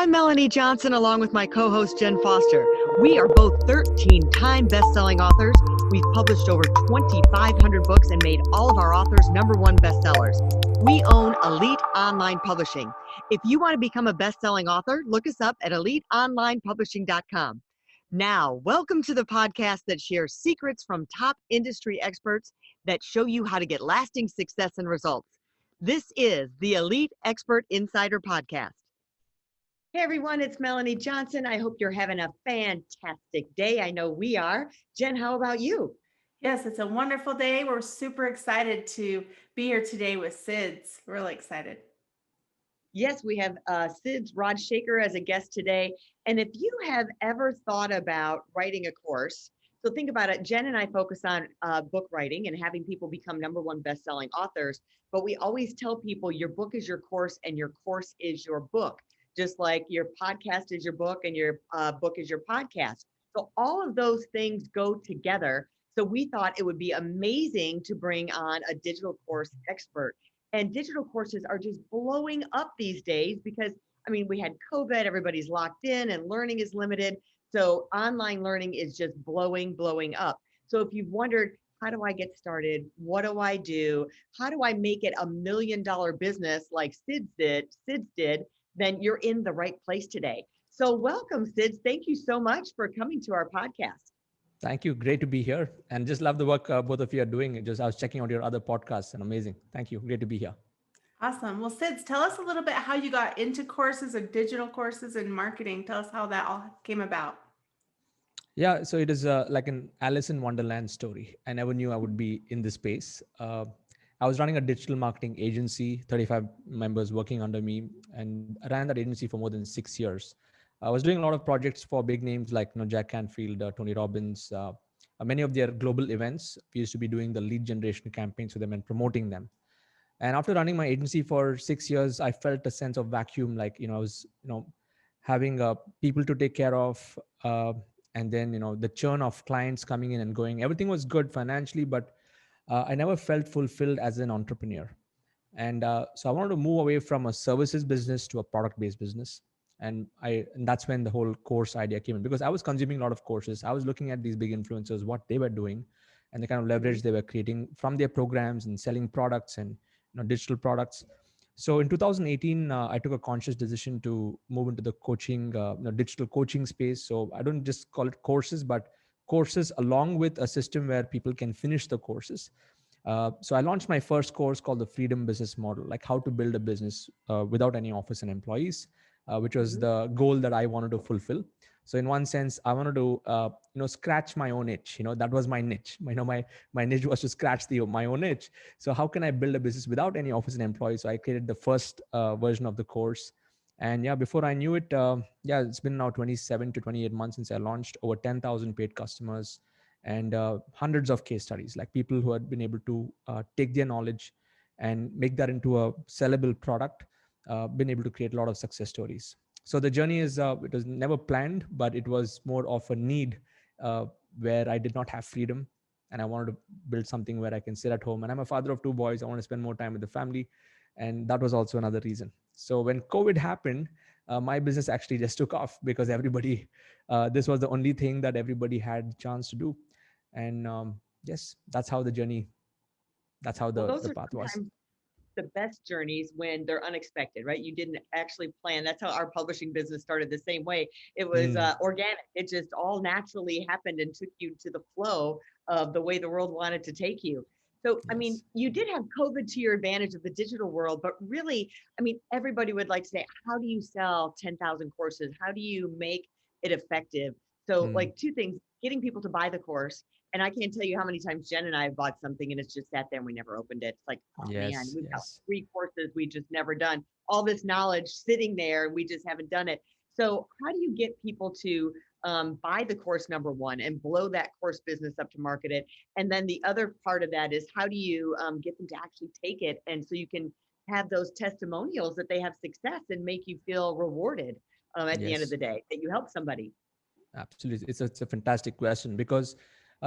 I'm Melanie Johnson along with my co-host Jenn Foster. We are both 13-time best-selling authors. We've published over 2,500 books and made all of our authors #1 bestsellers. We own Elite Online Publishing. If you want to become a best-selling author, look us up at eliteonlinepublishing.com. Now, welcome to the podcast that shares secrets from top industry experts that show you how to get lasting success and results. This is the Elite Expert Insider Podcast. Hey everyone, it's Melanie Johnson. I hope you're having a fantastic day. I know we are. Jen, how about you? Yes, it's a wonderful day. We're super excited to be here today with Siddharth. Really excited. Yes, we have Siddharth Rajsekar as a guest today. And if you have ever thought about writing a course, so think about it. Jen and I focus on book writing and having people become #1 best-selling authors. But we always tell people your book is your course and your course is your book. Just like your podcast is your book and your book is your podcast. So all of those things go together. So we thought it would be amazing to bring on a digital course expert. And digital courses are just blowing up these days because, we had COVID, everybody's locked in and learning is limited. So online learning is just blowing up. So if you've wondered, how do I get started? What do I do? How do I make it $1 million business like Sid's did? Then you're in the right place today. So welcome, Sid. Thank you so much for coming to our podcast. Thank you. Great to be here. And just love the work both of you are doing. I was checking out your other podcasts and amazing. Thank you. Great to be here. Awesome. Well, Siddharth, tell us a little bit how you got into courses and digital courses and marketing. Tell us how that all came about. Yeah, so it is like an Alice in Wonderland story. I never knew I would be in this space. I was running a digital marketing agency, 35 members working under me, and I ran that agency for more than 6 years. I was doing a lot of projects for big names like Jack Canfield, Tony Robbins, many of their global events. We used to be doing the lead generation campaigns for them and promoting them. And after running my agency for 6 years, I felt a sense of vacuum, like, I was, having people to take care of. And then, the churn of clients coming in and going, everything was good financially, but I never felt fulfilled as an entrepreneur. And so I wanted to move away from a services business to a product-based business. And that's when the whole course idea came in, because I was consuming a lot of courses. I was looking at these big influencers, what they were doing, and the kind of leverage they were creating from their programs and selling products and digital products. So in 2018, I took a conscious decision to move into the coaching, digital coaching space. So I don't just call it courses, but courses along with a system where people can finish the courses. So I launched my first course called the Freedom Business Model, like how to build a business without any office and employees, which was the goal that I wanted to fulfill. So in one sense, I wanted to, scratch my own itch. That was my niche. My niche was to scratch my own itch. So how can I build a business without any office and employees? So I created the first version of the course. And yeah, before I knew it, it's been now 27 to 28 months since I launched, over 10,000 paid customers and hundreds of case studies, like people who had been able to take their knowledge and make that into a sellable product, been able to create a lot of success stories. So the journey is, it was never planned, but it was more of a need where I did not have freedom. And I wanted to build something where I can sit at home. And I'm a father of 2 boys. I want to spend more time with the family. And that was also another reason. So when COVID happened, my business actually just took off because everybody, this was the only thing that everybody had a chance to do. And yes, that's how the journey, that's how the path was. The best journeys when they're unexpected, right? You didn't actually plan. That's how our publishing business started the same way. It was organic. It just all naturally happened and took you to the flow of the way the world wanted to take you. So, Yes. you did have COVID to your advantage of the digital world, but really, everybody would like to say, how do you sell 10,000 courses? How do you make it effective? So like 2 things, getting people to buy the course. And I can't tell you how many times Jen and I have bought something and it's just sat there and we never opened it. It's like, oh man, Yes. we've got Yes. 3 courses we just never done. All this knowledge sitting there, we just haven't done it. So how do you get people to buy the course #1 and blow that course business up to market it? And then the other part of that is how do you get them to actually take it? And so you can have those testimonials that they have success and make you feel rewarded at the end of Yes. the day that you help somebody. Absolutely. It's a fantastic question because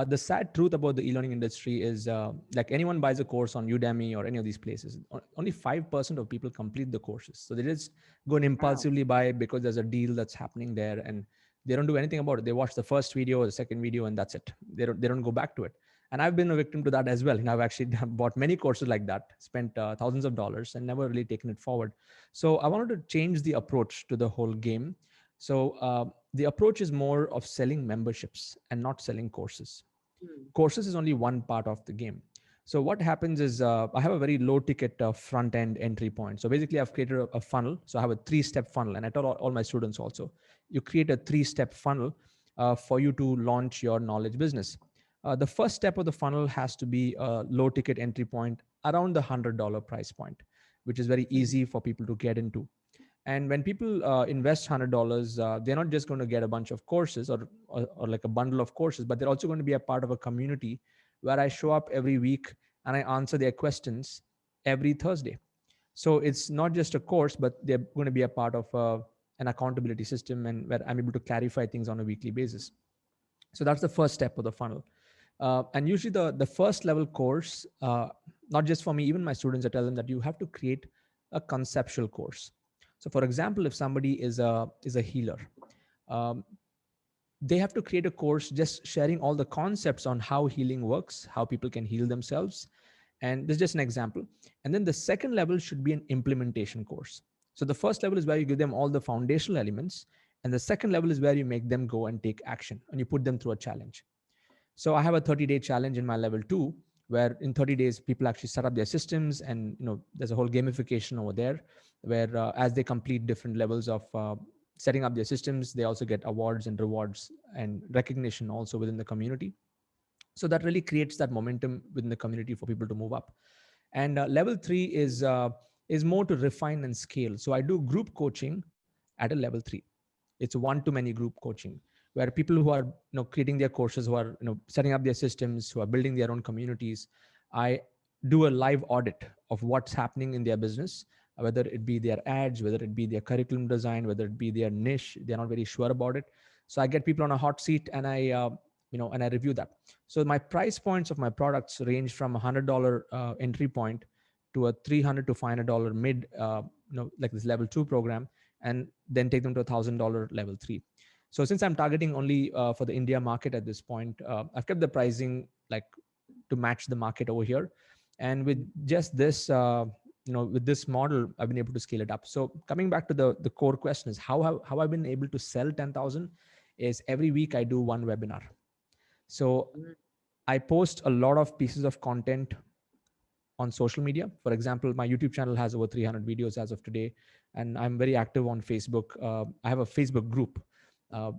The sad truth about the e-learning industry is like anyone buys a course on Udemy or any of these places, only 5% of people complete the courses. So they just go and Wow. impulsively buy because there's a deal that's happening there, and they don't do anything about it. They watch the first video or the second video and that's it. They don't go back to it. And I've been a victim to that as well. I've actually bought many courses like that, spent thousands of dollars and never really taken it forward. So I wanted to change the approach to the whole game. So the approach is more of selling memberships and not selling courses. Hmm. Courses is only one part of the game. So what happens is I have a very low ticket front end entry point. So basically I've created a funnel. So I have a 3-step funnel, and I tell all my students also, you create a 3-step funnel for you to launch your knowledge business. The first step of the funnel has to be a low ticket entry point around the $100 price point, which is very Mhm. easy for people to get into. And when people invest $100, they're not just going to get a bunch of courses or like a bundle of courses, but they're also going to be a part of a community where I show up every week and I answer their questions every Thursday. So it's not just a course, but they're going to be a part of an accountability system, and where I'm able to clarify things on a weekly basis. So that's the first step of the funnel. And usually the first level course, not just for me, even my students, I tell them that you have to create a conceptual course. So for example, if somebody is a healer, um, they have to create a course just sharing all the concepts on how healing works, how people can heal themselves. And this is just an example. And then the second level should be an implementation course. So the first level is where you give them all the foundational elements, and the second level is where you make them go and take action and you put them through a challenge. So I have a 30-day challenge in my level 2, where in 30 days people actually set up their systems, and there's a whole gamification over there where as they complete different levels of setting up their systems, they also get awards and rewards and recognition also within the community. So that really creates that momentum within the community for people to move up. And level 3 is more to refine and scale. So I do group coaching at a level 3. It's one to many group coaching, where people who are creating their courses, who are setting up their systems, who are building their own communities, I do a live audit of what's happening in their business, whether it be their ads, whether it be their curriculum design, whether it be their niche. They're not very sure about it. So I get people on a hot seat, and I review that. So my price points of my products range from $100 entry point to a $300 to $500 mid, like this level 2 program, and then take them to $1,000 level 3. So since I'm targeting only for the India market at this point, I've kept the pricing like to match the market over here. And with just this, with this model, I've been able to scale it up. So coming back to the core question is how I've been able to sell 10,000 is every week I do one webinar. So Mhm. I post a lot of pieces of content on social media. For example, my YouTube channel has over 300 videos as of today, and I'm very active on Facebook. I have a Facebook group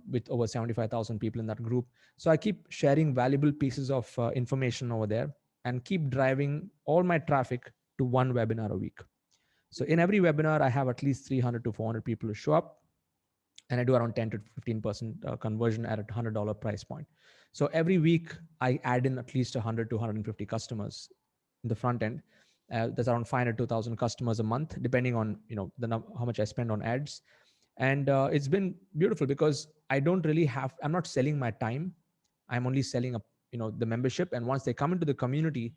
with over 75,000 people in that group. So I keep sharing valuable pieces of information over there and keep driving all my traffic to one webinar a week. So in every webinar, I have at least 300 to 400 people who show up, and I do around 10 to 15% conversion at a $100 price point. So every week I add in at least 100 to 150 customers in the front end. That's around 500 to 1,000 customers a month, depending on how much I spend on ads. And it's been beautiful because I'm not selling my time. I'm only selling the membership. And once they come into the community,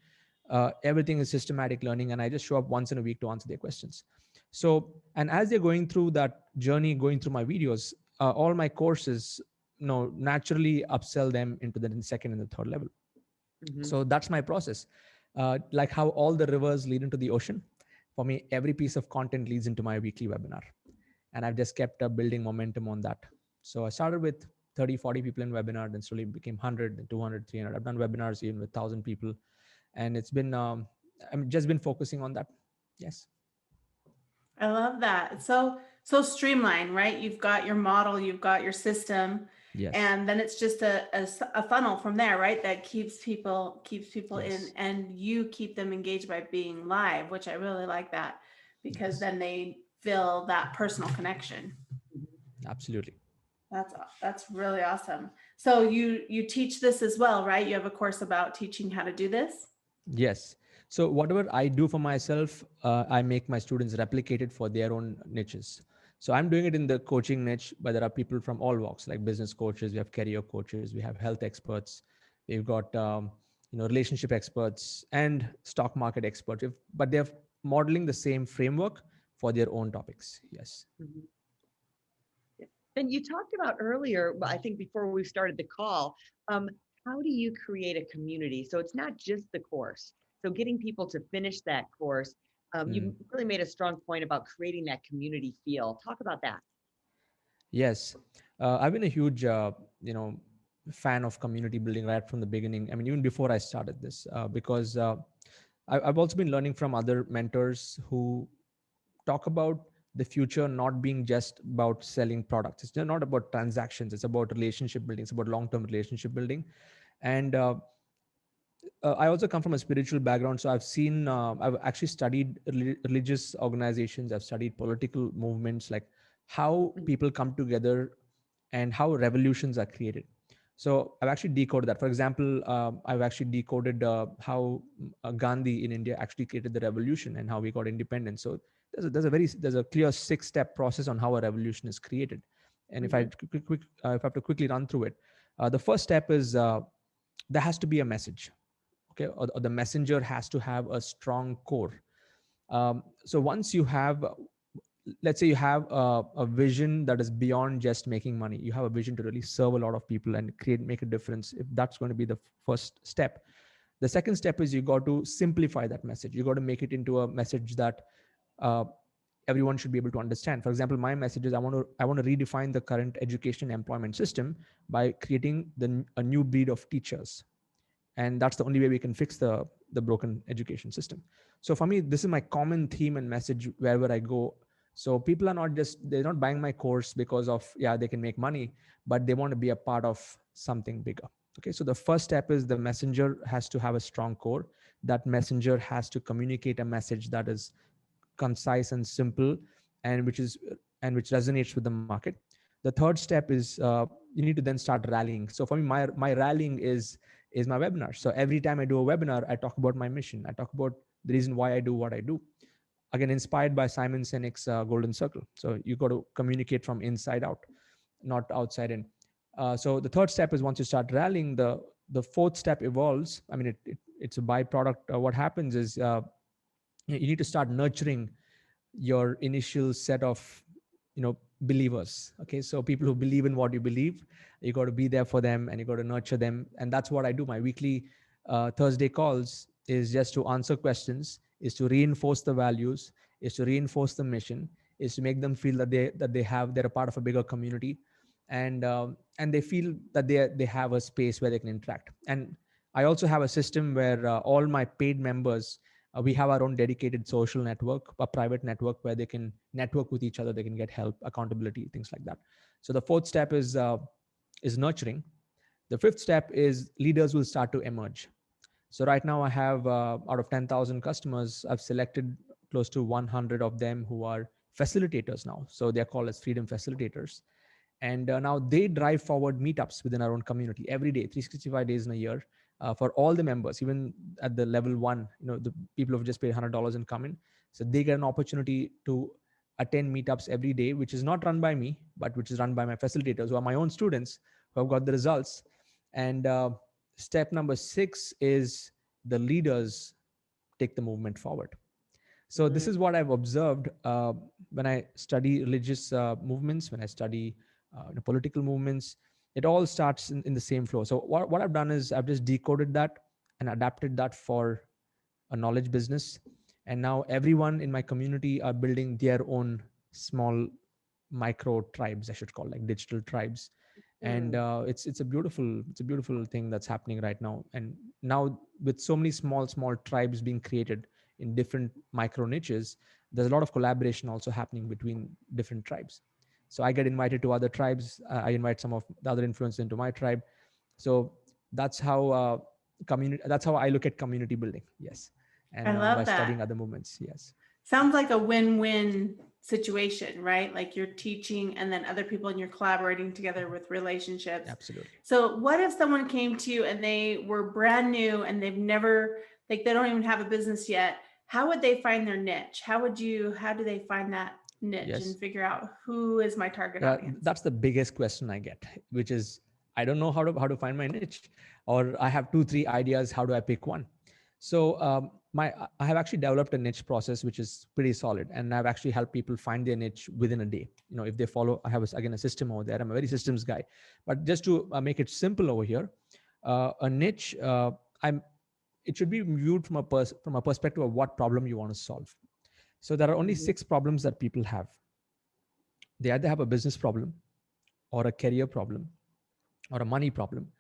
everything is systematic learning, and I just show up once in a week to answer their questions. So, and as they're going through that journey, going through my videos, all my courses, naturally upsell them into the second and the third level. Mhm. So that's my process. Like how all the rivers lead into the ocean, for me, every piece of content leads into my weekly webinar. And I've just kept building momentum on that. So I started with 30, 40 people in webinar, then slowly became 100, then 200, 300. I've done webinars even with 1,000 people. And it's been, I've just been focusing on that. Yes. I love that. So streamlined, right? You've got your model, you've got your system, Yes. and then it's just a funnel from there, right? That keeps people in, Yes. and you keep them engaged by being live, which I really like that, because Yes. then they feel that personal connection. Mhm. Absolutely. That's really awesome. So you teach this as well, right? You have a course about teaching how to do this. Yes. So whatever I do for myself, I make my students replicate it for their own niches. So I'm doing it in the coaching niche, but there are people from all walks, like business coaches, we have career coaches, we have health experts, We've got relationship experts and stock market experts, but they're modeling the same framework for their own topics. Yes. Mhm. Yeah. And you talked about earlier, I think before we started the call, um, how do you create a community? So it's not just the course. So getting people to finish that course, Mm. you really made a strong point about creating that community feel. Talk about that. Yes, I've been a huge, fan of community building right from the beginning. I mean, even before I started this, because I've also been learning from other mentors who talk about the future not being just about selling products. It's not about transactions. It's about relationship building. It's about long-term relationship building. And I also come from a spiritual background, so I've actually studied religious organizations. I've studied political movements, like how Mhm. people come together and how revolutions are created. So I've actually decoded that. For example, I've actually decoded how Gandhi in India actually created the revolution and how we got independence. So there's a clear 6-step process on how a revolution is created. And if Mhm. if I have to quickly run through it, the first step is there has to be a message. Okay, or the messenger has to have a strong core. So once you have, let's say you have a vision that is beyond just making money, you have a vision to really serve a lot of people and make a difference. If that's going to be the first step, the second step is you got to simplify that message. You got to make it into a message that uh, everyone should be able to understand. For example, my message is I want to redefine the current education employment system by creating a new breed of teachers, and that's the only way we can fix the broken education system. So for me, this is my common theme and message wherever I go. So people are not just, they're not buying my course because of, yeah, they can make money, but they want to be a part of something bigger. Okay, so the first step is the messenger has to have a strong core. That messenger has to communicate a message that is concise and simple, and which resonates with the market. The third step is you need to then start rallying. So for me, my rallying is my webinar. So every time I do a webinar, I talk about my mission. I talk about the reason why I do what I do. Again, inspired by Simon Sinek's Golden Circle. So you got to communicate from inside out, not outside in. So the third step is once you start rallying, the fourth step evolves. I mean, it's a byproduct. What happens is you need to start nurturing your initial set of believers. Okay, so people who believe in what you believe, you got to be there for them and you got to nurture them. And that's what I do. My weekly Thursday calls is just to answer questions, is to reinforce the values, is to reinforce the mission, is to make them feel they're a part of a bigger community, and they feel that they have a space where they can interact. And I also have a system where all my paid members, we have our own dedicated social network, a private network where they can network with each other, they can get help, accountability, things like that. So the fourth step is nurturing. The fifth step is leaders will start to emerge. So right now I have out of 10,000 customers, I've selected close to 100 of them who are facilitators now. So they're called as freedom facilitators. And now they drive forward meetups within our own community every day, 365 days in a year, for all the members, even at the level one, the people who've just paid $100 and come in. So they get an opportunity to attend meetups every day, which is not run by me, but which is run by my facilitators, who are my own students, who have got the results. And step number 6 is the leaders take the movement forward. So this Mhm. is what I've observed when I study religious movements, when I study the political movements. It all starts in the same flow. So what I've done is I've just decoded that and adapted that for a knowledge business. And now everyone in my community are building their own small micro tribes, I should call, like digital tribes. And Mm. it's a beautiful thing that's happening right now. And now with so many small tribes being created in different micro niches, there's a lot of collaboration also happening between different tribes. So I get invited to other tribes. I invite some of the other influencers into my tribe. So that's how community. That's how I look at community building. Yes, I and by love studying that. other movements. Yes. Sounds like a win-win situation, right? Like you're teaching and then other people and you're collaborating together with relationships. Absolutely. So what if someone came to you and they were brand new and they've never, like they don't even have a business yet? How would they find their niche? How do they find that niche and Yes. figure out who is my target Yeah, audience? that's the biggest question I get, which is I don't know how to find my niche, or I have two, three ideas. How do I pick one? So I have actually developed a niche process which is pretty solid, and I've actually helped people find their niche within a day. If they follow, I have again a system over there. I'm a very systems guy, but just to make it simple over here, a niche. I'm. It should be viewed from a perspective of what problem you want to solve. So there are only Mhm. 6 problems that people have. They either have a business problem, or a career problem, or a money problem,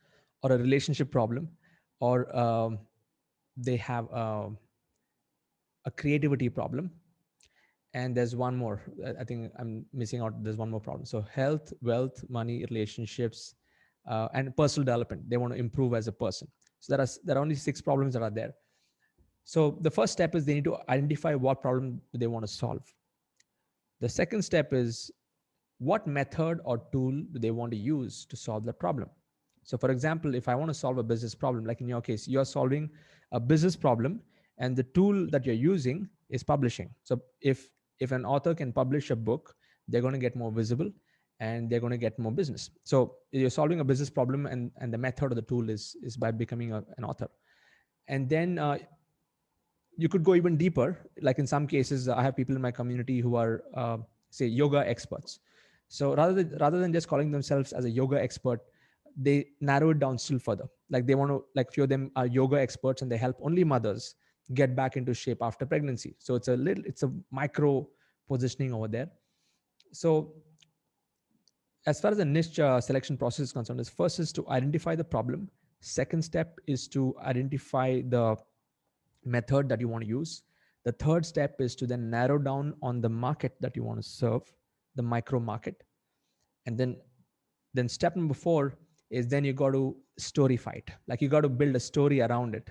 or a relationship problem, or they have a creativity problem, and there's one more. I think I'm missing out. There's one more problem. So health, wealth, money, relationships, and personal development. They want to improve as a person. So there are only 6 problems that are there. So the first step is they need to identify what problem they want to solve. The second step is what method or tool do they want to use to solve the problem. So for example, if I want to solve a business problem, like in your case, you're solving a business problem, and the tool that you're using is publishing. So if an author can publish a book, they're going to get more visible, and they're going to get more business. So you're solving a business problem, and the method or the tool is by becoming an author. And then you could go even deeper. Like in some cases, I have people in my community who are say yoga experts. So rather than just calling themselves as a yoga expert, they narrow it down still further. Like they want to, like few of them are yoga experts, and they help only mothers get back into shape after pregnancy. So it's a micro positioning over there. So as far as the niche selection process is concerned, is first is to identify the problem. Second step is to identify the method that you want to use. The third step is to then narrow down on the market that you want to serve, the micro market. And then step number 4 is then you got to storyfy it. Like you got to build a story around it,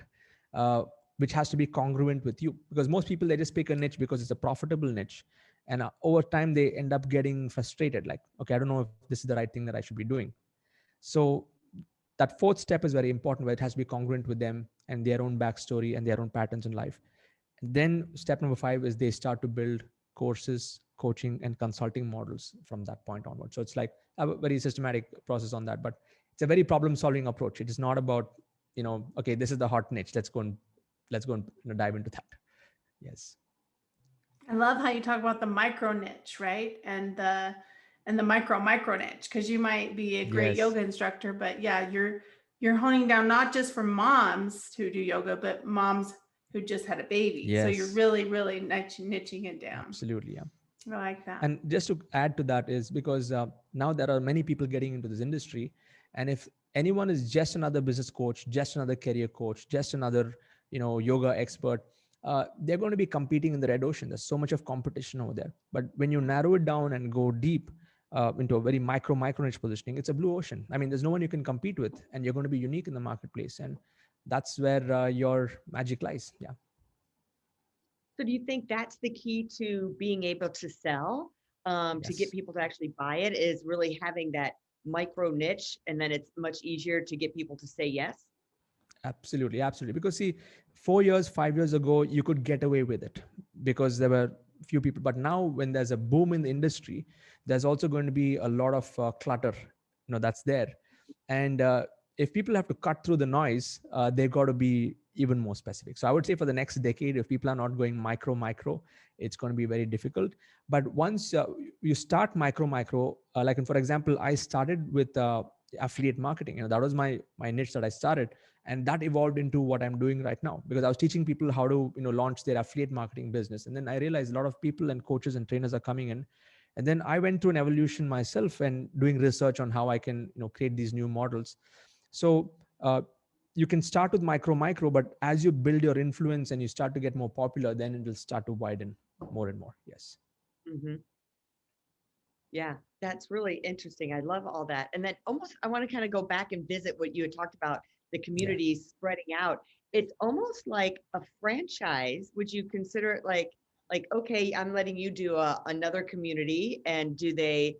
which has to be congruent with you. Because most people, they just pick a niche because it's a profitable niche. And over time, they end up getting frustrated. Like, okay, I don't know if this is the right thing that I should be doing. So that fourth step is very important, where it has to be congruent with them and their own backstory and their own patterns in life. And then step number 5 is they start to build courses, coaching, and consulting models from that point onward. So it's like a very systematic process on that, but it's a very problem solving approach. It is not about, okay, this is the hot niche, let's go and dive into that. Yes. I love how you talk about the micro niche, right? And the micro niche, because you might be a great Yes. yoga instructor, but yeah, you're honing down not just for moms who do yoga, but moms who just had a baby. So you're Yes. really niching it down. Absolutely. Yeah. I like that. And just to add to that is because now there are many people getting into this industry, and if anyone is just another business coach, just another career coach, just another yoga expert, they're going to be competing in the red ocean. There's so much of competition over there. But when you narrow it down and go deep into a very micro niche positioning, it's a blue ocean. I mean, there's no one you can compete with, and you're going to be unique in the marketplace, and that's where your magic lies. Yeah. So do you think that's the key to being able to sell, to get Yes. people to actually buy it, is really having that micro niche, and then it's much easier to get people to say yes? Absolutely, absolutely. Because see, 4 years, 5 years ago, you could get away with it because there were few people. But now, when there's a boom in the industry, there's also going to be a lot of clutter, that's there. And if people have to cut through the noise, they've got to be even more specific. So I would say for the next decade, if people are not going micro, it's going to be very difficult. But once you start micro, like for example, I started with affiliate marketing. That was my niche that I started, and that evolved into what I'm doing right now, because I was teaching people how to launch their affiliate marketing business. And then I realized a lot of people and coaches and trainers are coming in, and then I went through an evolution myself and doing research on how I can create these new models. So you can start with micro, but as you build your influence and you start to get more popular, then it will start to widen more and more. Yes. Hmm. Yeah, that's really interesting. I love all that. And then almost, I want to kind of go back and visit what you had talked about, the Yeah. community spreading out. It's almost like a franchise. Would you consider it like, okay, I'm letting you do another community, and do they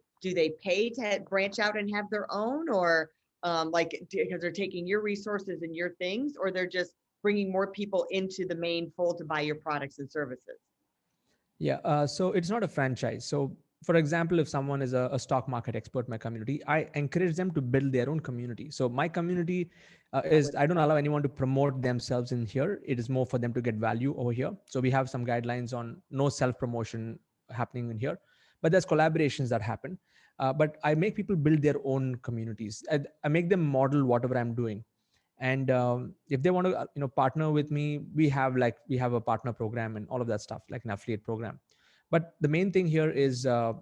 pay to branch out and have their own, or like because they're taking your resources and your things, or they're just bringing more people into the main fold to buy your products and services? Yeah. So it's not a franchise. So for example, if someone is a stock market expert in my community, I encourage them to build their own community. So my community is, I don't allow anyone to promote themselves in here. It is more for them to get value over here. So we have some guidelines on no self-promotion happening in here, but there's collaborations that happen. But I make people build their own communities. I make them model whatever I'm doing. And if they want to partner with me, we have a partner program and all of that stuff, like an affiliate program. But the main thing here is I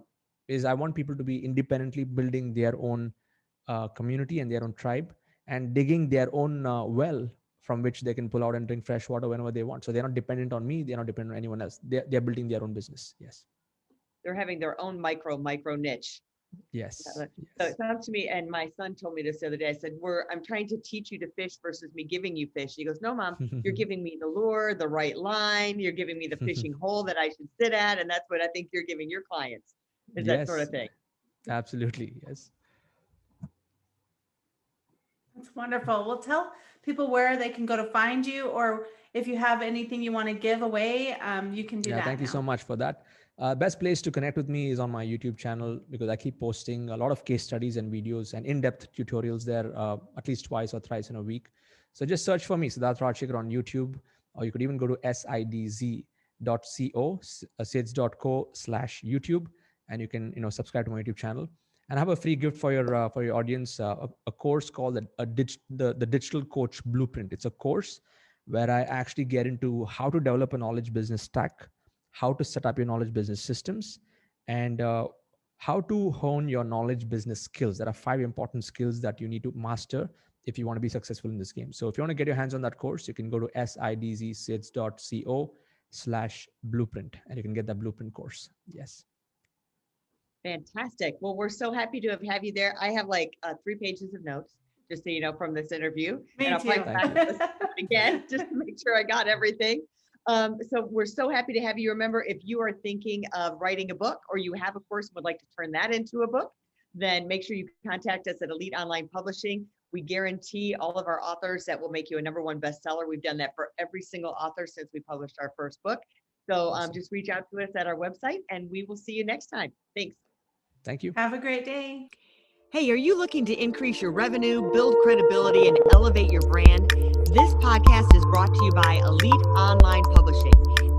want people to be independently building their own community and their own tribe, and digging their own well from which they can pull out and drink fresh water whenever they want. So they're not dependent on me, they're not dependent on anyone else. They're building their own business. Yes. They're having their own micro niche. Yes. So Yes. it sounds to me, and my son told me this the other day. I said, I'm trying to teach you to fish versus me giving you fish. He goes, no, Mom, you're giving me the lure, the right line. You're giving me the fishing hole that I should sit at. And that's what I think you're giving your clients, is that sort of thing. Absolutely. Yes. That's wonderful. Well, tell people where they can go to find you, or if you have anything you want to give away, you can do that. Thank you so much for that. Best place to connect with me is on my YouTube channel, because I keep posting a lot of case studies and videos and in-depth tutorials there, at least twice or thrice in a week. So just search for me, Siddharth Rajsekar, on YouTube, or you could even go to sidz.co, sids.co/YouTube, and you can subscribe to my YouTube channel. And I have a free gift for your audience, a course called the Digital Coach Blueprint. It's a course where I actually get into how to develop a knowledge business stack, how to set up your knowledge business systems, and how to hone your knowledge business skills. There are 5 important skills that you need to master if you want to be successful in this game. So if you want to get your hands on that course, you can go to sids.co/blueprint, and you can get that blueprint course. Yes. Fantastic. Well, we're so happy to have you there. I have like 3 pages of notes, just so you know, from this interview. Me and I'll too. probably listen to it again, just to make sure I got everything. So we're so happy to have you. Remember, if you are thinking of writing a book, or you have a course and would like to turn that into a book, then make sure you contact us at Elite Online Publishing. We guarantee all of our authors that will make you a #1 bestseller. We've done that for every single author since we published our first book. So just reach out to us at our website, and we will see you next time. Thanks. Thank you. Have a great day. Hey, are you looking to increase your revenue, build credibility, and elevate your brand? This podcast is brought to you by Elite Online Publishing,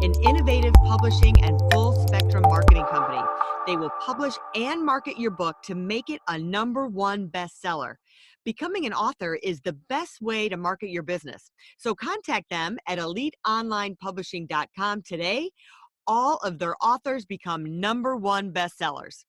an innovative publishing and full spectrum marketing company. They will publish and market your book to make it a #1 bestseller. Becoming an author is the best way to market your business. So contact them at eliteonlinepublishing.com today. All of their authors become #1 bestsellers.